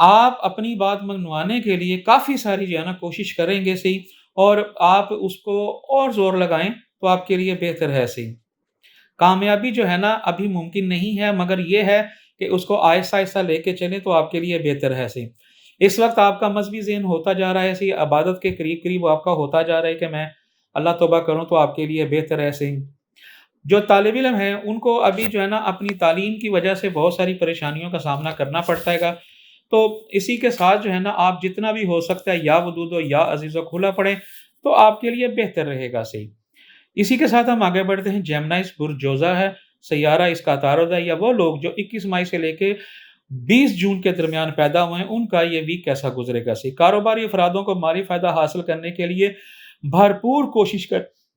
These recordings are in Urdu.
آپ اپنی بات منوانے کے لیے کافی ساری جو ہے نا کوشش کریں گے صحیح، اور آپ اس کو اور زور لگائیں تو آپ کے لیے بہتر ہے صحیح۔ کامیابی جو ہے نا ابھی ممکن نہیں ہے، مگر یہ ہے کہ اس کو آہستہ آہستہ لے کے چلیں تو آپ کے لیے بہتر ہے صحیح۔ اس وقت آپ کا مذہبی ذہن ہوتا جا رہا ہے صحیح، عبادت کے قریب قریب آپ کا ہوتا جا رہا ہے کہ میں اللہ توبہ کروں تو آپ کے لیے بہتر ہے صحیح۔ جو طالب علم ہیں ان کو ابھی جو ہے نا اپنی تعلیم کی وجہ سے بہت ساری پریشانیوں کا سامنا کرنا پڑتا ہے گا، تو اسی کے ساتھ جو ہے نا آپ جتنا بھی ہو سکتا ہے یا ودود و یا عزیز و کھلا پڑھیں تو آپ کے لیے بہتر رہے گا صحیح۔ اسی کے ساتھ ہم آگے بڑھتے ہیں۔ جیمنائز برج جوزا ہے، سیارہ اس کا عطارد ہے، یا وہ لوگ جو 21 مئی سے لے کے 20 جون کے درمیان پیدا ہوئے ہیں ان کا یہ ویک کیسا گزرے گا صحیح۔ کاروباری افرادوں کو مالی فائدہ حاصل کرنے کے لیے بھرپور کوشش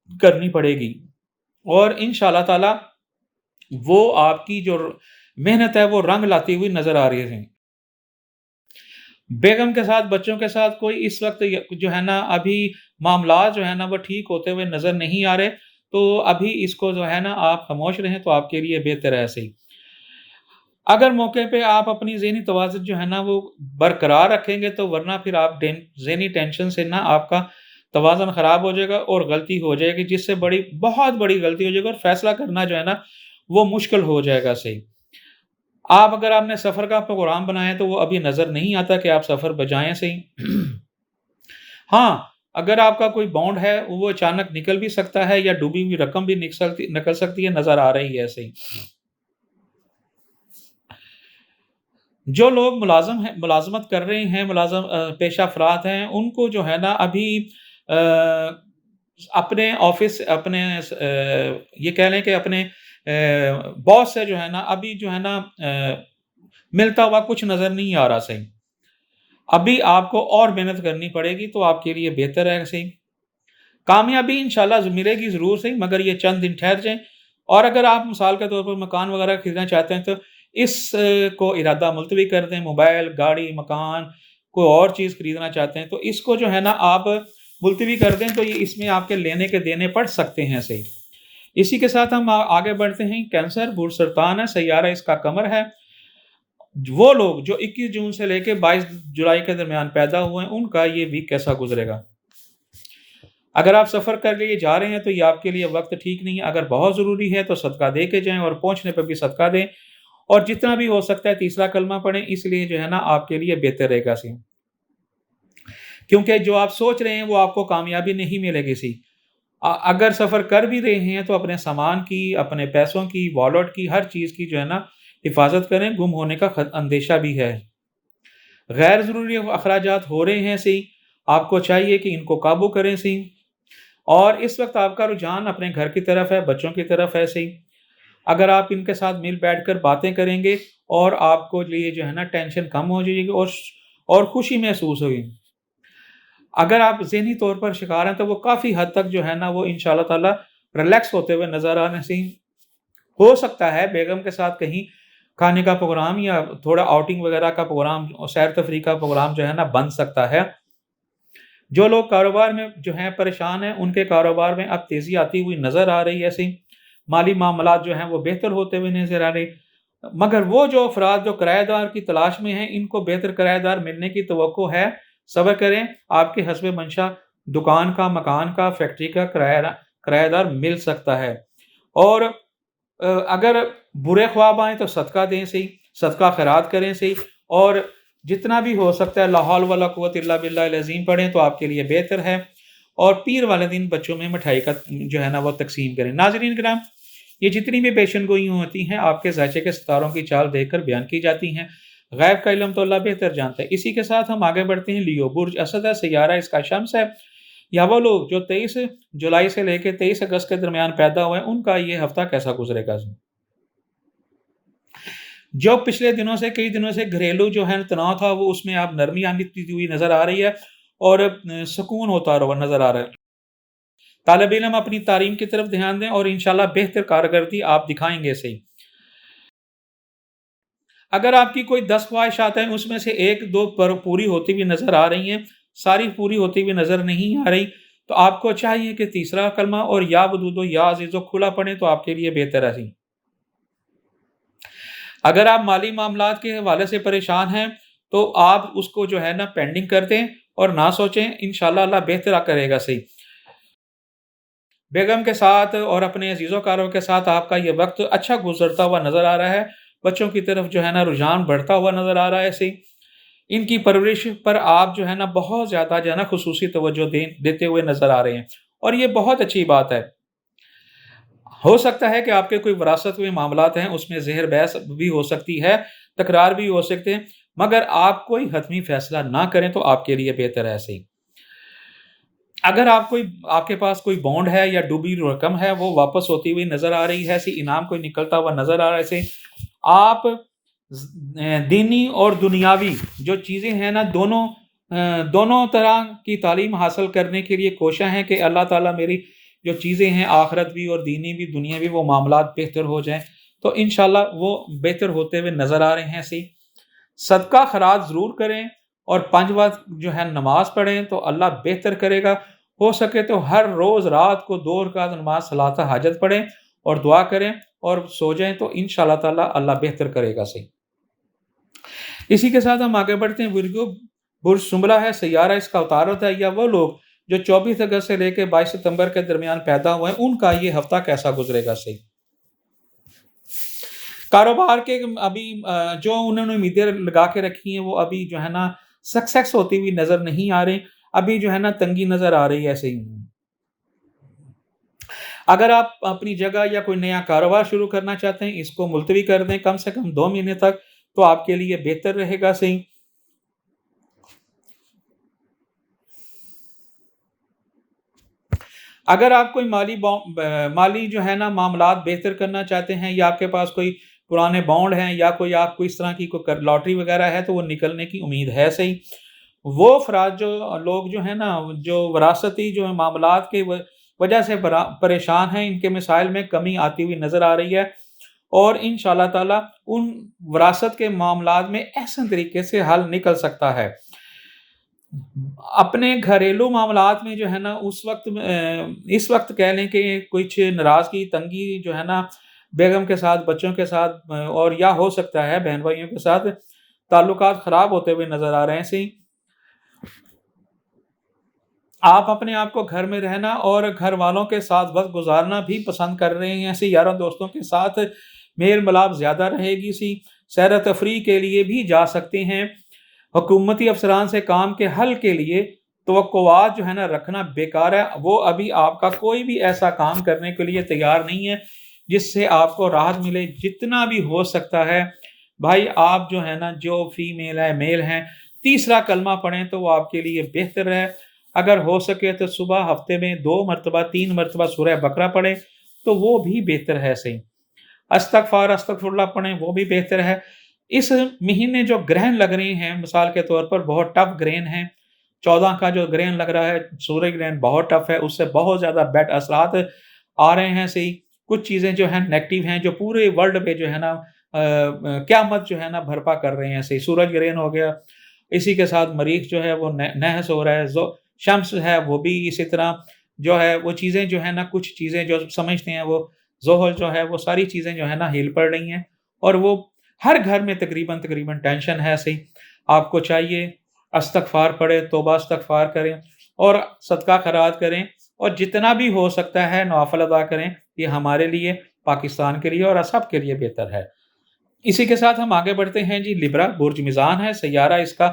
کرنی پڑے گی، اور انشاءاللہ تعالی وہ آپ کی جو محنت ہے وہ رنگ لاتی ہوئی نظر آ رہی ہے۔ بیگم کے ساتھ، بچوں کے ساتھ کوئی اس وقت جو ہے نا ابھی معاملات جو ہے نا وہ ٹھیک ہوتے ہوئے نظر نہیں آ رہے، تو ابھی اس کو جو ہے نا آپ خاموش رہیں تو آپ کے لیے بہتر ہے صحیح۔ اگر موقع پہ آپ اپنی ذہنی توازن جو ہے نا وہ برقرار رکھیں گے تو ورنہ پھر آپ ذہنی ٹینشن سے نا آپ کا توازن خراب ہو جائے گا اور غلطی ہو جائے گی، جس سے بہت بڑی غلطی ہو جائے گی اور فیصلہ کرنا جو ہے نا وہ مشکل ہو جائے گا صحیح۔ اگر آپ نے سفر کا پروگرام بنایا ہے تو وہ ابھی نظر نہیں آتا کہ آپ سفر بجائیں صحیح۔ ہاں، اگر آپ کا کوئی بانڈ ہے وہ اچانک نکل بھی سکتا ہے، یا ڈوبی ہوئی رقم بھی نکل سکتی ہے، نظر آ رہی ہے صحیح۔ جو لوگ ملازمت کر رہے ہیں، ملازم پیشہ افراد ہیں، ان کو جو ہے نا ابھی آ، اپنے آفس اپنے یہ کہہ لیں کہ اپنے باس سے جو ہے نا ابھی جو ہے نا ملتا ہوا کچھ نظر نہیں آ رہا صحیح۔ ابھی آپ کو اور محنت کرنی پڑے گی تو آپ کے لیے بہتر ہے صحیح۔ کامیابی انشاءاللہ ملے گی ضرور صحیح، مگر یہ چند دن ٹھہر جائیں، اور اگر آپ مثال کے طور پر مکان وغیرہ خریدنا چاہتے ہیں تو اس کو ارادہ ملتوی کر دیں۔ موبائل، گاڑی، مکان، کوئی اور چیز خریدنا چاہتے ہیں تو اس کو جو ہے نا آپ ملتوی کر دیں، تو یہ اس میں آپ کے لینے کے دینے پڑ سکتے ہیں صحیح۔ اسی کے ساتھ ہم آگے بڑھتے ہیں۔ کینسر برج سرطان ہے، سیارہ اس کا قمر ہے۔ وہ لوگ جو 21 جون سے لے کے 22 جولائی کے درمیان پیدا ہوئے ہیں ان کا یہ ویک کیسا گزرے گا۔ اگر آپ سفر کر لیے جا رہے ہیں تو یہ آپ کے لیے وقت ٹھیک نہیں ہے۔ اگر بہت ضروری ہے تو صدقہ دے کے جائیں، اور پہنچنے پہ بھی صدقہ دیں، اور جتنا بھی ہو سکتا ہے تیسرا کلمہ پڑھیں، اس لیے جو ہے نا آپ کے لیے بہتر رہے گا سی، کیونکہ جو آپ سوچ رہے ہیں وہ آپ کو کامیابی نہیں ملے گی سی۔ اگر سفر کر بھی رہے ہیں تو اپنے سامان کی، اپنے پیسوں کی، والٹ کی، ہر چیز کی جو ہے نا حفاظت کریں، گم ہونے کا اندیشہ بھی ہے۔ غیر ضروری اخراجات ہو رہے ہیں سی، آپ کو چاہیے کہ ان کو قابو کریں سی، اور اس وقت آپ کا رجحان اپنے گھر کی طرف ہے، بچوں کی طرف ہے سی۔ اگر آپ ان کے ساتھ مل بیٹھ کر باتیں کریں گے اور آپ کو لیے جو ہے نا ٹینشن کم ہو جائے گی اور خوشی محسوس ہوگی۔ اگر آپ ذہنی طور پر شکار ہیں تو وہ کافی حد تک جو ہے نا وہ انشاءاللہ تعالی ریلیکس ہوتے ہوئے نظر آنے سے ہو سکتا ہے بیگم کے ساتھ کہیں کھانے کا پروگرام یا تھوڑا آؤٹنگ وغیرہ کا پروگرام، سیر تفریح کا پروگرام جو ہے نا بن سکتا ہے۔ جو لوگ کاروبار میں جو ہیں پریشان ہیں ان کے کاروبار میں اب تیزی آتی ہوئی نظر آ رہی ہے سی، مالی معاملات جو ہیں وہ بہتر ہوتے ہوئے نظر آ رہے، مگر وہ جو افراد جو کرایہ دار کی تلاش میں ہیں ان کو بہتر کرایہ دار ملنے کی توقع ہے۔ صبر کریں، آپ کے حسب منشا دکان کا، مکان کا، فیکٹری کا کرایہ دار مل سکتا ہے۔ اور اگر برے خواب آئیں تو صدقہ دیں صحیح، صدقہ خیرات کریں صحیح، اور جتنا بھی ہو سکتا ہے لا حول ولا قوت الا باللہ العظیم پڑھیں تو آپ کے لیے بہتر ہے، اور پیر والے دن بچوں میں مٹھائی کا جو ہے نا وہ تقسیم کریں۔ ناظرین کرام، یہ جتنی بھی پیشن گوئی ہوتی ہیں آپ کے ذائچے کے ستاروں کی چال دیکھ کر بیان کی جاتی ہیں، غیب کا علم تو اللہ بہتر جانتا ہے۔ اسی کے ساتھ ہم آگے بڑھتے ہیں۔ لیو برج اسد ہے، سیارہ اس کا شمس ہے، یا وہ لوگ جو 23 جولائی سے لے کے 23 اگست کے درمیان پیدا ہوئے ان کا یہ ہفتہ کیسا گزرے گا۔ جو پچھلے دنوں سے کئی دنوں سے گھریلو جو ہے تناؤ تھا وہ اس میں آپ نرمی آتی ہوئی نظر آ رہی ہے اور سکون ہوتا ہوا نظر آ رہا ہے۔ طالب علم اپنی تعلیم کی طرف دھیان دیں اور انشاءاللہ بہتر کارکردگی آپ دکھائیں گے صحیح۔ اگر آپ کی کوئی 10 خواہشات ہیں اس میں سے 1-2 پوری ہوتی ہوئی نظر آ رہی ہیں، ساری پوری ہوتی ہوئی نظر نہیں آ رہی، تو آپ کو چاہیے کہ تیسرا کلمہ اور یا ودودو یا عزیزو کھلا پڑھیں تو آپ کے لیے بہتر ہے صحیح۔ اگر آپ مالی معاملات کے حوالے سے پریشان ہیں تو آپ اس کو جو ہے نا پینڈنگ کر دیں اور نہ سوچیں، انشاءاللہ اللہ بہتر کرے گا صحیح۔ بیگم کے ساتھ اور اپنے عزیز و اقارب کے ساتھ آپ کا یہ وقت اچھا گزرتا ہوا نظر آ رہا ہے، بچوں کی طرف جو ہے نا رجحان بڑھتا ہوا نظر آ رہا ہے صحیح۔ ان کی پرورش پر آپ جو ہے نا بہت زیادہ جو ہے نا خصوصی توجہ دیتے ہوئے نظر آ رہے ہیں، اور یہ بہت اچھی بات ہے۔ ہو سکتا ہے کہ آپ کے کوئی وراثت میں معاملات ہیں، اس میں زہر بحث بھی ہو سکتی ہے، تکرار بھی ہو سکتے ہیں، مگر آپ کوئی حتمی فیصلہ نہ کریں تو آپ کے لیے بہتر ہے صحیح۔ اگر آپ کے پاس کوئی بانڈ ہے یا ڈوبی رقم ہے، وہ واپس ہوتی ہوئی نظر آ رہی ہے سی، انعام کوئی نکلتا ہوا نظر آ رہا ہے سی، آپ دینی اور دنیاوی جو چیزیں ہیں نا، دونوں طرح کی تعلیم حاصل کرنے کے لیے کوشاں ہیں کہ اللہ تعالیٰ میری جو چیزیں ہیں آخرت بھی اور دینی بھی دنیاوی وہ معاملات بہتر ہو جائیں، تو انشاءاللہ وہ بہتر ہوتے ہوئے نظر آ رہے ہیں سی۔ صدقہ خیرات ضرور کریں اور 5 وقت جو ہے نماز پڑھیں تو اللہ بہتر کرے گا۔ ہو سکے تو ہر روز رات کو 2 رکعت نماز صلاۃ حاجت پڑھیں اور دعا کریں اور سو جائیں تو انشاءاللہ تعالی اللہ بہتر کرے گا صحیح۔ اسی کے ساتھ ہم آگے بڑھتے ہیں۔ ورگو برج سنبلا ہے، سیارہ اس کا اتارت ہے، یا وہ لوگ جو 24 اگست سے لے کے 22 ستمبر کے درمیان پیدا ہوئے ہیں، ان کا یہ ہفتہ کیسا گزرے گا صحیح۔ کاروبار کے ابھی جو انہوں نے امیدیں لگا کے رکھی ہیں وہ ابھی جو ہے نا سکسیس ہوتی ہوئی نظر نہیں آ رہی، ابھی جو ہے نا تنگی نظر آ رہی ہے ایسے ہی۔ اگر آپ اپنی جگہ یا کوئی نیا کاروبار شروع کرنا چاہتے ہیں، اس کو ملتوی کر دیں کم سے کم 2 مہینے تک، تو آپ کے لیے بہتر رہے گا صحیح۔ اگر آپ کوئی مالی جو ہے نا معاملات بہتر کرنا چاہتے ہیں، یا آپ کے پاس کوئی پرانے بانڈ ہیں یا کوئی آپ کو اس طرح کی کوئی لاٹری وغیرہ ہے تو وہ نکلنے کی امید ہے صحیح۔ وہ افراد جو لوگ جو ہیں نا، جو وراثتی جو معاملات کے وجہ سے پریشان ہیں، ان کے مسائل میں کمی آتی ہوئی نظر آ رہی ہے، اور انشاءاللہ تعالی ان وراثت کے معاملات میں احسن طریقے سے حل نکل سکتا ہے۔ اپنے گھریلو معاملات میں جو ہے نا اس وقت کہہ لیں کہ کچھ ناراضگی تنگی جو ہے نا بیگم کے ساتھ، بچوں کے ساتھ، اور یا ہو سکتا ہے بہن بھائیوں کے ساتھ تعلقات خراب ہوتے ہوئے نظر آ رہے ہیں صحیح۔ آپ اپنے آپ کو گھر میں رہنا اور گھر والوں کے ساتھ وقت گزارنا بھی پسند کر رہے ہیں سی، یاروں دوستوں کے ساتھ میل ملاپ زیادہ رہے گی سی، سیر و تفریح کے لیے بھی جا سکتے ہیں۔ حکومتی افسران سے کام کے حل کے لیے توقعات جو ہے نا رکھنا بیکار ہے، وہ ابھی آپ کا کوئی بھی ایسا کام کرنے کے لیے تیار نہیں ہے جس سے آپ کو راحت ملے۔ جتنا بھی ہو سکتا ہے بھائی، آپ جو ہے نا، جو فیمیل ہے میل ہیں، تیسرا کلمہ پڑھیں تو وہ آپ کے لیے بہتر ہے۔ اگر ہو سکے تو صبح ہفتے میں 2 مرتبہ 3 مرتبہ سورہ بقرہ پڑھیں تو وہ بھی بہتر ہے صحیح۔ استغفر اللہ پڑھیں، وہ بھی بہتر ہے۔ اس مہینے جو گرہن لگ رہے ہیں مثال کے طور پر بہت ٹف گرہن ہیں، 14 کا جو گرہن لگ رہا ہے سورج گرہن بہت ٹف ہے، اس سے بہت زیادہ بیڈ اثرات آ رہے ہیں صحیح۔ کچھ چیزیں جو ہیں نیگیٹو ہیں جو پورے ورلڈ پہ جو ہے نا قیامت جو ہے نا بھرپا کر رہے ہیں صحیح۔ سورج گرہن ہو گیا، اسی کے ساتھ مریخ جو ہے وہ نحس ہو رہا ہے، شمس ہے وہ بھی اسی طرح جو ہے، وہ چیزیں جو ہے نا، کچھ چیزیں جو سمجھتے ہیں وہ زحل جو ہے، وہ ساری چیزیں جو ہے نا ہل پڑ رہی ہیں، اور وہ ہر گھر میں تقریباً ٹینشن ہے صحیح۔ آپ کو چاہیے استغفار پڑھیں، توبہ استغفار کریں اور صدقہ خیرات کریں، اور جتنا بھی ہو سکتا ہے نوافل ادا کریں، یہ ہمارے لیے، پاکستان کے لیے اور سب کے لیے بہتر ہے۔ اسی کے ساتھ ہم آگے بڑھتے ہیں جی۔ لبرا برج میزان ہے، سیارہ اس کا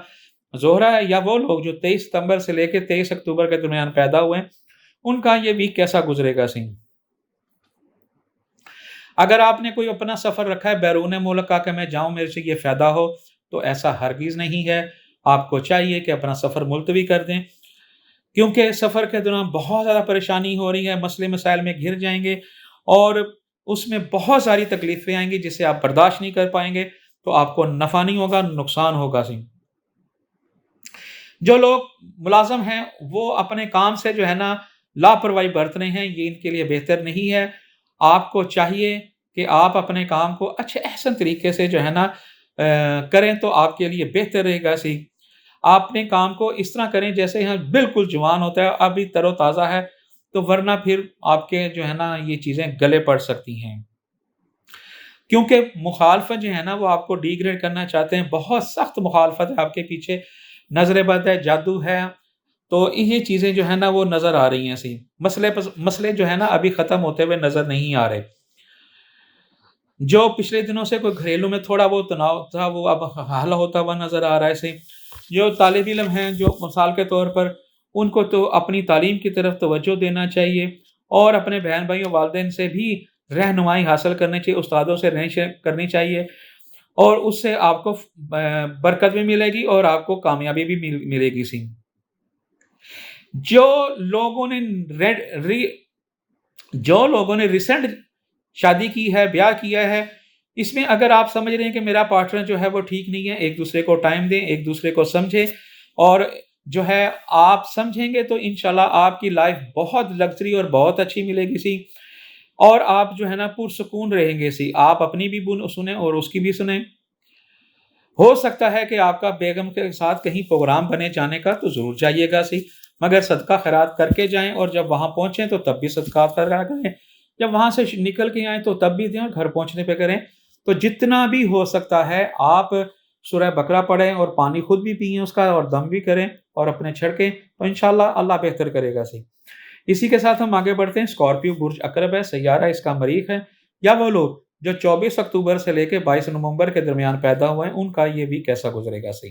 زہرہ ہے، یا وہ لوگ جو 23 ستمبر سے لے کے 23 اکتوبر کے درمیان پیدا ہوئے ہیں، ان کا یہ ویک کیسا گزرے گا صحیح۔ اگر آپ نے کوئی اپنا سفر رکھا ہے بیرون ملک کا کہ میں جاؤں میرے سے یہ فائدہ ہو، تو ایسا ہرگز نہیں ہے۔ آپ کو چاہیے کہ اپنا سفر ملتوی کر دیں، کیونکہ سفر کے دوران بہت زیادہ پریشانی ہو رہی ہے، مسئلے مسائل میں گھر جائیں گے اور اس میں بہت ساری تکلیفیں آئیں گی جسے آپ برداشت نہیں کر پائیں گے، تو آپ کو نفع نہیں ہوگا، نقصان ہوگا صحیح۔ جو لوگ ملازم ہیں وہ اپنے کام سے جو ہے نا لاپرواہی برت رہے ہیں، یہ ان کے لیے بہتر نہیں ہے۔ آپ کو چاہیے کہ آپ اپنے کام کو اچھے احسن طریقے سے جو ہے نا کریں تو آپ کے لیے بہتر رہے گا سی۔ آپ اپنے کام کو اس طرح کریں جیسے یہاں بالکل جوان ہوتا ہے، ابھی تر و تازہ ہے، تو ورنہ پھر آپ کے جو ہے نا یہ چیزیں گلے پڑ سکتی ہیں۔ کیونکہ مخالفت جو ہے نا وہ آپ کو ڈی گریڈ کرنا چاہتے ہیں، بہت سخت مخالفت ہے آپ کے پیچھے، نظر بد ہے، جادو ہے، تو یہ چیزیں جو ہے نا وہ نظر آ رہی ہیں سی، مسئلے جو ہے نا ابھی ختم ہوتے ہوئے نظر نہیں آ رہے۔ جو پچھلے دنوں سے کوئی گھریلو میں تھوڑا وہ تناؤ تھا وہ اب حل ہوتا ہوا نظر آ رہا ہے سی۔ جو طالب علم ہیں جو مثال کے طور پر ان کو تو اپنی تعلیم کی طرف توجہ دینا چاہیے، اور اپنے بہن بھائیوں والدین سے بھی رہنمائی حاصل کرنی چاہیے، استادوں سے کرنی چاہیے، اور اس سے آپ کو برکت بھی ملے گی اور آپ کو کامیابی بھی ملے گی سی۔ جو لوگوں نے ریڈ ری جو لوگوں نے ریسنٹ شادی کی ہے، بیاہ کیا ہے، اس میں اگر آپ سمجھ رہے ہیں کہ میرا پارٹنر جو ہے وہ ٹھیک نہیں ہے، ایک دوسرے کو ٹائم دیں، ایک دوسرے کو سمجھیں، اور جو ہے آپ سمجھیں گے تو انشاءاللہ آپ کی لائف بہت لگژری اور بہت اچھی ملے گی سی، اور آپ جو ہے نا پرسکون رہیں گے سی۔ آپ اپنی بھی سنیں اور اس کی بھی سنیں۔ ہو سکتا ہے کہ آپ کا بیگم کے ساتھ کہیں پروگرام بنے جانے کا تو ضرور جائیے گا سی، مگر صدقہ خیرات کر کے جائیں، اور جب وہاں پہنچیں تو تب بھی صدقات خیرات کریں، جب وہاں سے نکل کے آئیں تو تب بھی دیں، اور گھر پہنچنے پہ کریں۔ تو جتنا بھی ہو سکتا ہے آپ سورہ بقرہ پڑھیں، اور پانی خود بھی پئیں اس کا، اور دم بھی کریں اور اپنے چھڑکیں، تو انشاءاللہ اللہ بہتر کرے گا سی۔ اسی کے ساتھ ہم آگے بڑھتے ہیں۔ اسکارپیو برج عقرب ہے، سیارہ اس کا مریخ ہے، یا وہ لوگ جو 24 اکتوبر سے لے کے 22 نومبر کے درمیان پیدا ہوئے ہیں، ان کا یہ بھی کیسا گزرے گا سی۔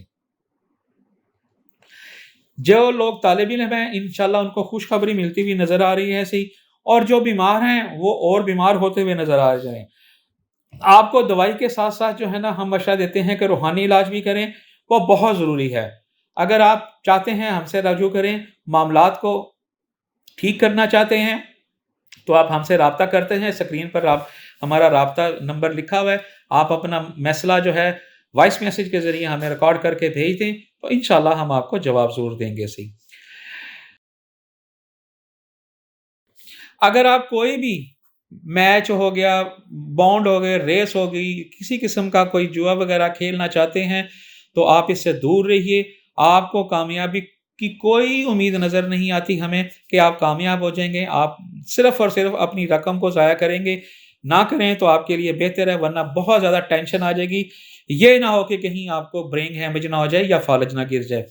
جو لوگ طالب علم ہیں انشاءاللہ ان کو خوشخبری ملتی ہوئی نظر آ رہی ہے سی، اور جو بیمار ہیں وہ اور بیمار ہوتے ہوئے نظر آ رہے ہیں۔ آپ کو دوائی کے ساتھ ساتھ جو ہے نا ہم مشورہ دیتے ہیں کہ روحانی علاج بھی کریں، وہ بہت ضروری ہے۔ اگر آپ چاہتے ہیں ہم سے رجوع کریں، معاملات کو ٹھیک کرنا چاہتے ہیں، تو آپ ہم سے رابطہ کرتے ہیں۔ اسکرین پر ہمارا رابطہ نمبر لکھا ہوا ہے، آپ اپنا مسئلہ جو ہے وائس میسج کے ذریعے ہمیں ریکارڈ کر کے بھیج دیں، تو انشاءاللہ ہم آپ کو جواب ضرور دیں گے سی۔ اگر آپ کوئی بھی میچ ہو گیا، بانڈ ہو گئے، ریس ہو گئی، کسی قسم کا کوئی جوا وغیرہ کھیلنا چاہتے ہیں تو آپ اس سے دور رہیے۔ آپ کو کامیابی کی کوئی امید نظر نہیں آتی ہمیں کہ آپ کامیاب ہو جائیں گے۔ آپ صرف اور صرف اپنی رقم کو ضائع کریں گے، نہ کریں تو آپ کے لیے بہتر ہے، ورنہ بہت زیادہ ٹینشن آ جائے گی۔ یہ نہ ہو کہ کہیں آپ کو برین ہیمج نہ ہو جائے یا فالج نہ گر جائے۔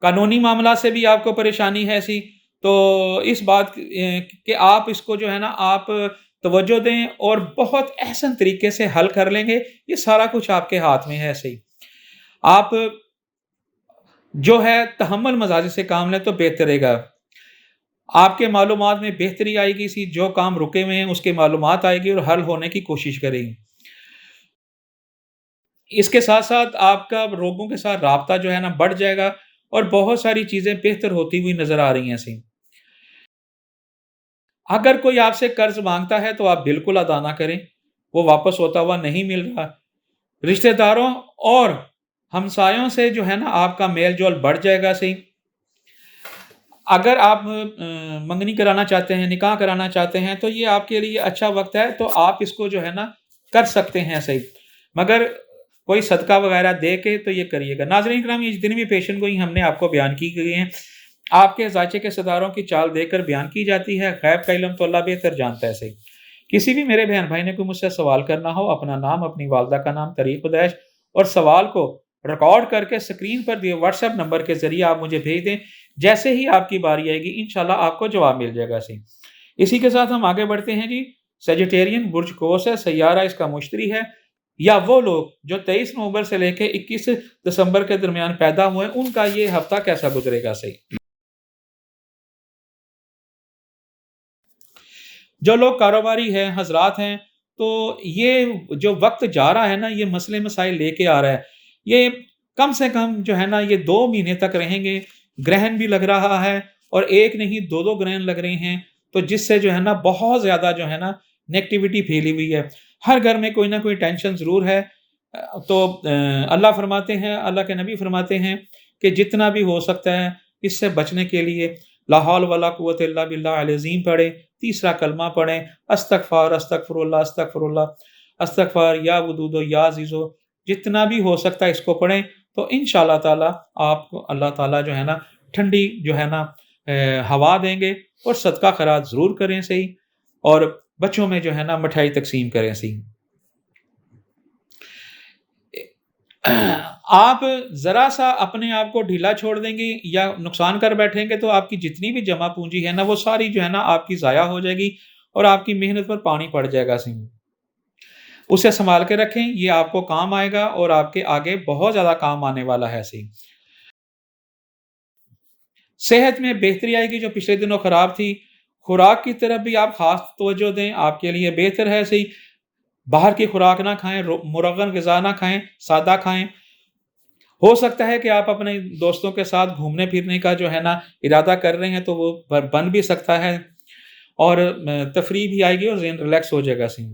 قانونی معاملات سے بھی آپ کو پریشانی ہے سی، تو اس بات کہ آپ اس کو جو ہے نا آپ توجہ دیں اور بہت احسن طریقے سے حل کر لیں گے۔ یہ سارا کچھ آپ کے ہاتھ میں ہے سی۔ آپ جو ہے تحمل مزاجی سے کام لیں تو بہتر رہے گا۔ آپ کے معلومات میں بہتری آئے گی سی، جو کام رکے ہوئے ہیں اس کے معلومات آئے گی اور حل ہونے کی کوشش کریں گے۔ اس کے ساتھ ساتھ آپ کا لوگوں کے ساتھ رابطہ جو ہے نا بڑھ جائے گا، اور بہت ساری چیزیں بہتر ہوتی ہوئی نظر آ رہی ہیں سی۔ اگر کوئی آپ سے قرض مانگتا ہے تو آپ بالکل ادا نہ کریں، وہ واپس ہوتا ہوا نہیں مل رہا۔ رشتہ داروں اور ہمسایوں سے جو ہے نا آپ کا میل جول بڑھ جائے گا سی۔ اگر آپ منگنی کرانا چاہتے ہیں، نکاح کرانا چاہتے ہیں، تو یہ آپ کے لیے اچھا وقت ہے، تو آپ اس کو جو ہے نا کر سکتے ہیں صحیح، مگر کوئی صدقہ وغیرہ دے کے تو یہ کریے گا۔ ناظرین کرام، یہ جتنی بھی پیشن گوئی ہم نے آپ کو بیان کی گئی ہیں، آپ کے ذائچے کے ستاروں کی چال دے کر بیان کی جاتی ہے۔ غیب کا علم تو اللہ بہتر جانتا ہے صحیح۔ کسی بھی میرے بہن بھائی نے کوئی مجھ سے سوال کرنا ہو، اپنا نام، اپنی والدہ کا نام، تاریخ پیدائش اور سوال کو ریکارڈ کر کے اسکرین پر دیے واٹس ایپ نمبر کے ذریعے آپ مجھے بھیج دیں۔ جیسے ہی آپ کی باری آئے گی انشاءاللہ آپ کو جواب مل جائے گا سی۔ اسی کے ساتھ ہم آگے بڑھتے ہیں جی۔ سیجیٹیرین برج قوس ہے، سیارہ اس کا مشتری ہے، یا وہ لوگ جو 23 نومبر سے لے کے 21 دسمبر کے درمیان پیدا ہوئے ہیں، ان کا یہ ہفتہ کیسا گزرے گا صحیح۔ جو لوگ کاروباری ہیں، حضرات ہیں، تو یہ جو وقت جا رہا ہے نا، یہ مسئلے مسائل لے کے آ رہا ہے۔ یہ کم سے کم جو ہے نا یہ 2 مہینے تک رہیں گے۔ گرہن بھی لگ رہا ہے، اور ایک نہیں 2 گرہن لگ رہے ہیں، تو جس سے جو ہے نا بہت زیادہ جو ہے نا نیگیٹیوٹی پھیلی ہوئی ہے۔ ہر گھر میں کوئی نہ کوئی ٹینشن ضرور ہے۔ تو اللہ فرماتے ہیں، اللہ کے نبی فرماتے ہیں کہ جتنا بھی ہو سکتا ہے اس سے بچنے کے لیے لا حول ولا قوت الا باللہ العظیم پڑھیں، تیسرا کلمہ پڑھیں، استغفار استغفر اللہ استغفر اللہ استغفار یا ودود یا عزیزو، جتنا بھی ہو سکتا ہے اس کو پڑھیں، تو انشاءاللہ تعالی آپ کو اللہ تعالی جو ہے نا ٹھنڈی جو ہے نا ہوا دیں گے۔ اور صدقہ خیرات ضرور کریں صحیح، اور بچوں میں جو ہے نا مٹھائی تقسیم کریں سی۔ آپ ذرا سا اپنے آپ کو ڈھیلا چھوڑ دیں گے یا نقصان کر بیٹھیں گے تو آپ کی جتنی بھی جمع پونجی ہے نا وہ ساری جو ہے نا آپ کی ضائع ہو جائے گی اور آپ کی محنت پر پانی پڑ جائے گا سی۔ اسے سنبھال کے رکھیں، یہ آپ کو کام آئے گا اور آپ کے آگے بہت زیادہ کام آنے والا ہے سی۔ صحت میں بہتری آئے گی جو پچھلے دنوں خراب تھی، خوراک کی طرف بھی آپ خاص توجہ دیں، آپ کے لیے بہتر ہے سی۔ باہر کی خوراک نہ کھائیں، مرغن غذا نہ کھائیں، سادہ کھائیں۔ ہو سکتا ہے کہ آپ اپنے دوستوں کے ساتھ گھومنے پھرنے کا جو ہے نا ارادہ کر رہے ہیں تو وہ بن بھی سکتا ہے اور تفریح بھی آئے گی اور ذہن ریلیکس ہو جائے گا سی۔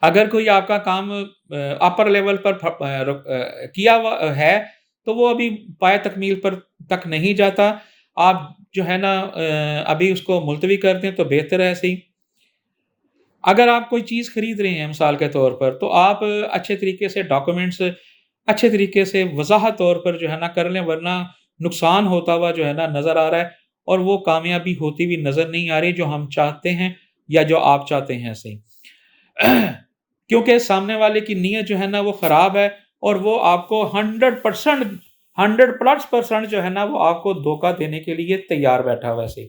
اگر کوئی آپ کا کام اپر لیول پر کیا ہوا ہے تو وہ ابھی پائے تکمیل پر تک نہیں جاتا، آپ جو ہے نا ابھی اس کو ملتوی کر دیں تو بہتر ہے سی۔ اگر آپ کوئی چیز خرید رہے ہیں مثال کے طور پر تو آپ اچھے طریقے سے ڈاکومنٹس اچھے طریقے سے وضاحت طور پر جو ہے نا کر لیں، ورنہ نقصان ہوتا ہوا جو ہے نا نظر آ رہا ہے اور وہ کامیابی ہوتی ہوئی نظر نہیں آ رہی جو ہم چاہتے ہیں یا جو آپ چاہتے ہیں صحیح۔ کیونکہ سامنے والے کی نیت جو ہے نا وہ خراب ہے اور وہ آپ کو 100% 100+ % جو ہے نا وہ آپ کو دھوکہ دینے کے لیے تیار بیٹھا ہوا ہے صحیح۔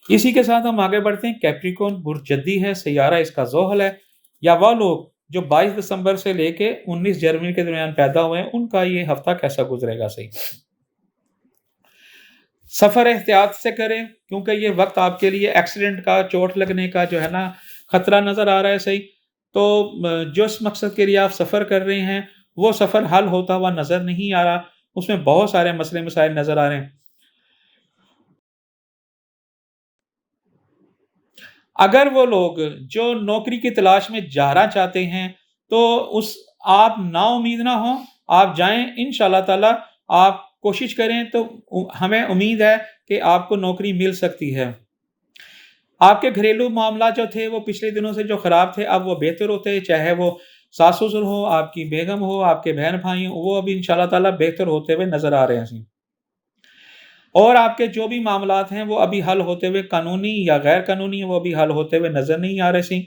اسی کے ساتھ ہم آگے بڑھتے ہیں۔ کیپریکون برج جدی ہے، سیارہ اس کا زحل ہے، یا وہ لوگ جو 22 دسمبر سے لے کے 19 جنوری کے درمیان پیدا ہوئے ہیں ان کا یہ ہفتہ کیسا گزرے گا صحیح۔ سفر احتیاط سے کریں کیونکہ یہ وقت آپ کے لیے ایکسیڈنٹ کا، چوٹ لگنے کا جو ہے نا خطرہ نظر آ رہا ہے صحیح۔ تو جس مقصد کے لیے آپ سفر کر رہے ہیں وہ سفر حل ہوتا ہوا نظر نہیں آ رہا، اس میں بہت سارے مسئلے مسائل نظر آ رہے ہیں۔ اگر وہ لوگ جو نوکری کی تلاش میں جانا چاہتے ہیں تو آپ نا امید نہ ہوں، آپ جائیں، انشاءاللہ تعالی آپ کوشش کریں تو ہمیں امید ہے کہ آپ کو نوکری مل سکتی ہے۔ آپ کے گھریلو معاملات جو تھے وہ پچھلے دنوں سے جو خراب تھے اب وہ بہتر ہوتے، چاہے وہ ساس سسر ہو، آپ کی بیگم ہو، آپ کے بہن بھائی ہوں، وہ ابھی انشاءاللہ تعالی بہتر ہوتے ہوئے نظر آ رہے ہیں۔ اور آپ کے جو بھی معاملات ہیں وہ ابھی حل ہوتے ہوئے، قانونی یا غیر قانونی، وہ ابھی حل ہوتے ہوئے نظر نہیں آ رہے سی۔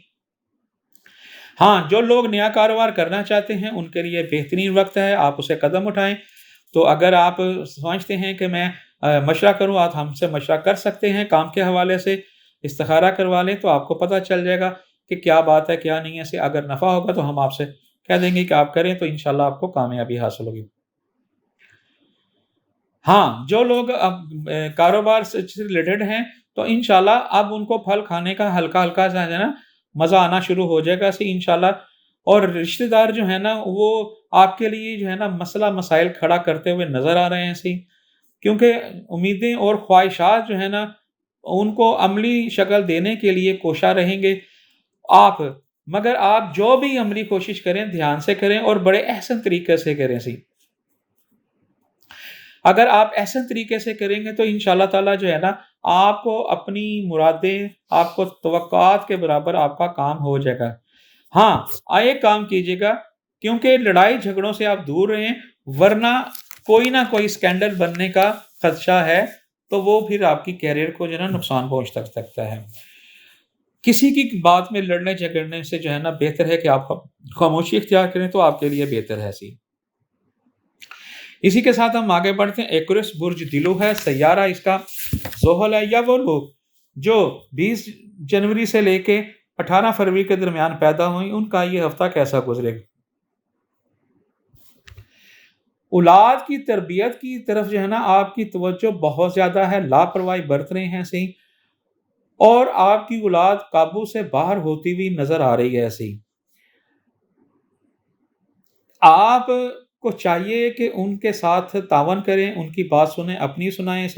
ہاں، جو لوگ نیا کاروبار کرنا چاہتے ہیں ان کے لیے بہترین وقت ہے، آپ اسے قدم اٹھائیں۔ تو اگر آپ سمجھتے ہیں کہ میں مشورہ کروں، آپ ہم سے مشورہ کر سکتے ہیں، کام کے حوالے سے استخارہ کروا لیں تو آپ کو پتہ چل جائے گا کہ کیا بات ہے کیا نہیں ہے۔ اگر نفع ہوگا تو ہم آپ سے کہہ دیں گے کہ آپ کریں تو انشاءاللہ آپ کو کامیابی حاصل ہوگی۔ ہاں، جو لوگ اب کاروبار سے ریلیٹڈ ہیں تو انشاءاللہ اب ان کو پھل کھانے کا ہلکا ہلکا جو ہے نا مزہ آنا شروع ہو جائے گا انشاءاللہ۔ اور رشتہ دار جو ہے نا وہ آپ کے لیے جو ہے نا مسئلہ مسائل کھڑا کرتے ہوئے نظر آ رہے ہیں کیونکہ امیدیں اور خواہشات جو ہے نا ان کو عملی شکل دینے کے لیے کوشاں رہیں گے آپ، مگر آپ جو بھی عملی کوشش کریں دھیان سے کریں اور بڑے احسن طریقے سے کریں اگر آپ احسن طریقے سے کریں گے تو انشاءاللہ تعالی جو ہے نا آپ کو اپنی مرادیں، آپ کو توقعات کے برابر آپ کا کام ہو جائے گا۔ ہاں، آئے کام کیجیے گا کیونکہ لڑائی جھگڑوں سے آپ دور رہیں، ورنہ کوئی نہ کوئی سکینڈل بننے کا خدشہ ہے تو وہ پھر آپ کی کیریئر کو جو ہے نا نقصان پہنچ سکتا ہے۔ کسی کی بات میں لڑنے جھگڑنے سے جو ہے نا بہتر ہے کہ آپ خاموشی اختیار کریں تو آپ کے لیے بہتر ہے اسی کے ساتھ ہم آگے بڑھتے ہیں۔ ایکورس برج دلو ہے، سیارہ اس کا زحل ہے، یا وہ لوگ جو 20 جنوری سے لے کے 18 فروری کے درمیان پیدا ہوئی ان کا یہ ہفتہ کیسا گزرے گا۔ اولاد کی تربیت کی طرف جو ہے نا آپ کی توجہ بہت زیادہ ہے، لاپرواہی برت رہے ہیں اور آپ کی اولاد قابو سے باہر ہوتی ہوئی نظر آ رہی ہے آپ کو چاہیے کہ ان کے ساتھ تعاون کریں، ان کی بات سنیں، اپنی سنائیں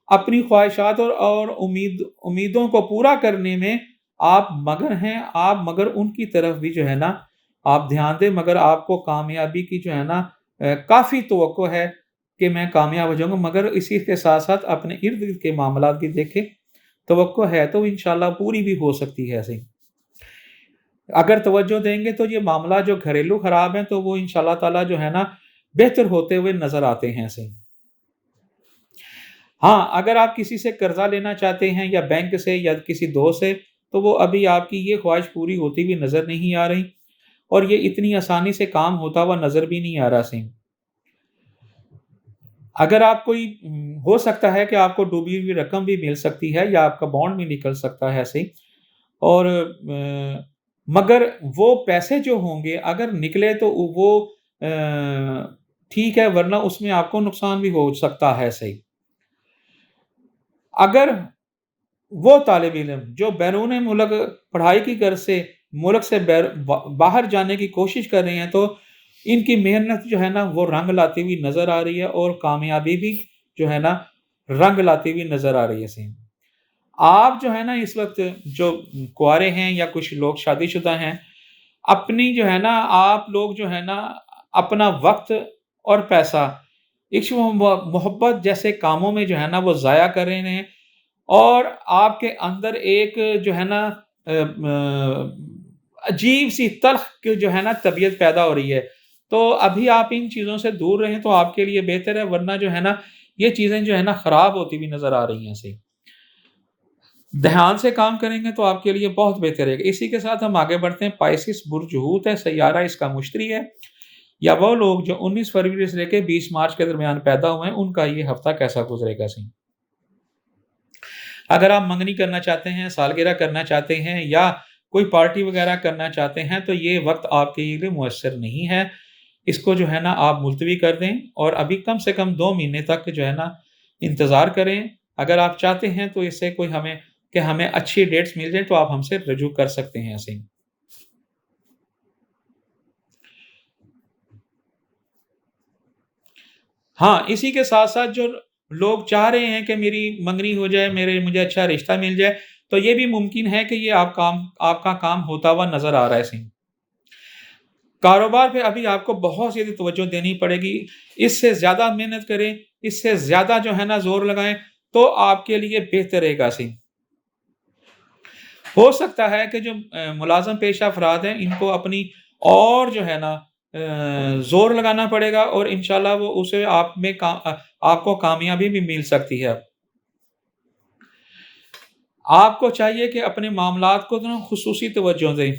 اپنی خواہشات اور امیدوں کو پورا کرنے میں آپ مگر ہیں، آپ مگر ان کی طرف بھی جو ہے نا آپ دھیان دیں، مگر آپ کو کامیابی کی جو ہے نا کافی توقع ہے کہ میں کامیاب ہو جاؤں گا، مگر اسی کے ساتھ ساتھ اپنے ارد گرد کے معاملات بھی دیکھیں، توقع ہے تو انشاءاللہ پوری بھی ہو سکتی ہے اگر توجہ دیں گے تو یہ معاملہ جو گھریلو خراب ہیں تو وہ انشاءاللہ تعالی جو ہے نا بہتر ہوتے ہوئے نظر آتے ہیں ہاں، اگر آپ کسی سے قرضہ لینا چاہتے ہیں یا بینک سے یا کسی دوست سے، تو وہ ابھی آپ کی یہ خواہش پوری ہوتی ہوئی نظر نہیں آ رہی، اور یہ اتنی آسانی سے کام ہوتا ہوا نظر بھی نہیں آ رہا سی۔ اگر آپ کوئی ہو سکتا ہے کہ آپ کو ڈوبی ہوئی رقم بھی مل سکتی ہے یا آپ کا بانڈ بھی نکل سکتا ہے ایسے ہی، اور مگر وہ پیسے جو ہوں گے اگر نکلے تو وہ ٹھیک ہے، ورنہ اس میں آپ کو نقصان بھی ہو سکتا ہے صحیح۔ اگر وہ طالب علم جو بیرون ملک پڑھائی کی غرض سے ملک سے باہر جانے کی کوشش کر رہے ہیں، تو ان کی محنت جو ہے نا وہ رنگ لاتی ہوئی نظر آ رہی ہے، اور کامیابی بھی جو ہے نا رنگ لاتی ہوئی نظر آ رہی ہے صحیح۔ آپ جو ہے نا اس وقت جو کنوارے ہیں یا کچھ لوگ شادی شدہ ہیں، اپنی جو ہے نا آپ لوگ جو ہے نا اپنا وقت اور پیسہ عشق و محبت جیسے کاموں میں جو ہے نا وہ ضائع کر رہے ہیں، اور آپ کے اندر ایک جو ہے نا عجیب سی تلخ جو ہے نا طبیعت پیدا ہو رہی ہے۔ تو ابھی آپ ان چیزوں سے دور رہیں تو آپ کے لیے بہتر ہے، ورنہ جو ہے نا یہ چیزیں جو ہے نا خراب ہوتی ہوئی نظر آ رہی ہیں صحیح۔ دھیان سے کام کریں گے تو آپ کے لیے بہت بہتر ہے۔ اسی کے ساتھ ہم آگے بڑھتے ہیں۔ پائسس برج حوت ہے، سیارہ اس کا مشتری ہے، یا وہ لوگ جو 19 فروری سے لے کے 20 مارچ کے درمیان پیدا ہوئے ہیں، ان کا یہ ہفتہ کیسا گزرے گا صحیح۔ اگر آپ منگنی کرنا چاہتے ہیں، سالگرہ کرنا چاہتے ہیں، یا کوئی پارٹی وغیرہ کرنا چاہتے ہیں، تو یہ وقت آپ کے لیے میسر نہیں ہے۔ اس کو جو ہے نا آپ ملتوی کر دیں، اور ابھی کم سے کم 2 مہینے تک جو ہے نا انتظار کریں۔ اگر آپ چاہتے ہیں تو اس سے کوئی ہمیں اچھی ڈیٹس مل جائیں تو آپ ہم سے رجوع کر سکتے ہیں ایسے ہی۔ ہاں، اسی کے ساتھ ساتھ جو لوگ چاہ رہے ہیں کہ میری منگنی ہو جائے، مجھے اچھا رشتہ مل جائے، تو یہ بھی ممکن ہے کہ یہ آپ کا کام ہوتا ہوا نظر آ رہا ہے صحیح۔ کاروبار پہ ابھی آپ کو بہت زیادہ توجہ دینی پڑے گی، اس سے زیادہ محنت کریں، اس سے زیادہ جو ہے نا زور لگائیں، تو آپ کے لیے بہتر رہے گا صحیح۔ ہو سکتا ہے کہ جو ملازم پیشہ افراد ہیں، ان کو اپنی اور جو ہے نا زور لگانا پڑے گا، اور انشاءاللہ وہ اسے آپ کو کامیابی بھی مل سکتی ہے۔ آپ کو چاہیے کہ اپنے معاملات کو خصوصی توجہ دیں۔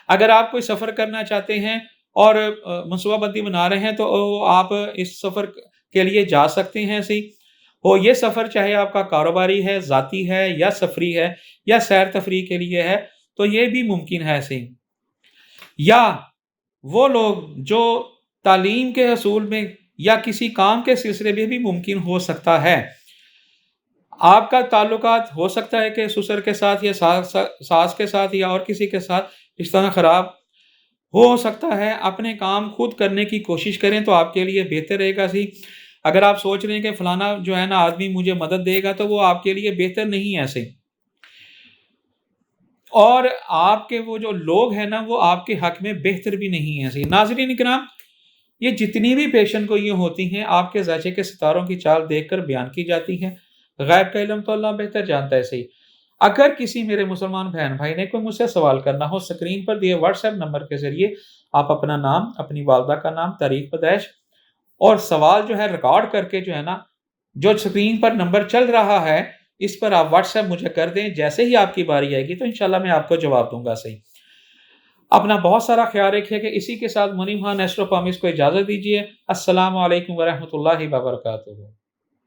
اگر آپ کوئی سفر کرنا چاہتے ہیں اور منصوبہ بندی بنا رہے ہیں، تو آپ اس سفر کے لیے جا سکتے ہیں صحیح۔ یہ سفر چاہے آپ کا کاروباری ہے، ذاتی ہے، یا سفری ہے، یا سیر تفریح کے لیے ہے، تو یہ بھی ممکن ہے صحیح۔ یا وہ لوگ جو تعلیم کے حصول میں یا کسی کام کے سلسلے میں بھی ممکن ہو سکتا ہے۔ آپ کا تعلقات ہو سکتا ہے کہ سسر کے ساتھ یا ساس کے ساتھ یا اور کسی کے ساتھ رشتہ خراب ہو سکتا ہے، اپنے کام خود کرنے کی کوشش کریں تو آپ کے لیے بہتر رہے گا سی۔ اگر آپ سوچ رہے ہیں کہ فلانا جو ہے نا آدمی مجھے مدد دے گا، تو وہ آپ کے لیے بہتر نہیں ہے ایسے، اور آپ کے وہ جو لوگ ہیں نا وہ آپ کے حق میں بہتر بھی نہیں ہے سی۔ ناظرین اکرام، یہ جتنی بھی پیشن گوئیاں ہوتی ہیں آپ کے ذاچے کے ستاروں کی چال دیکھ کر بیان کی جاتی ہیں، غیب کا علم تو اللہ بہتر جانتا ہے صحیح۔ اگر کسی میرے مسلمان بہن بھائی نے کوئی مجھ سے سوال کرنا ہو، سکرین پر دیے واٹس ایپ نمبر کے ذریعے آپ اپنا نام، اپنی والدہ کا نام، تاریخ پیدائش اور سوال جو ہے ریکارڈ کر کے جو ہے نا جو سکرین پر نمبر چل رہا ہے اس پر آپ واٹس ایپ مجھے کر دیں۔ جیسے ہی آپ کی باری آئے گی تو انشاءاللہ میں آپ کو جواب دوں گا صحیح۔ اپنا بہت سارا خیال رکھیے کہ اسی کے ساتھ منیم خان ایسٹرو پامس کو اجازت دیجیے۔ السلام علیکم ورحمۃ اللہ وبرکاتہ۔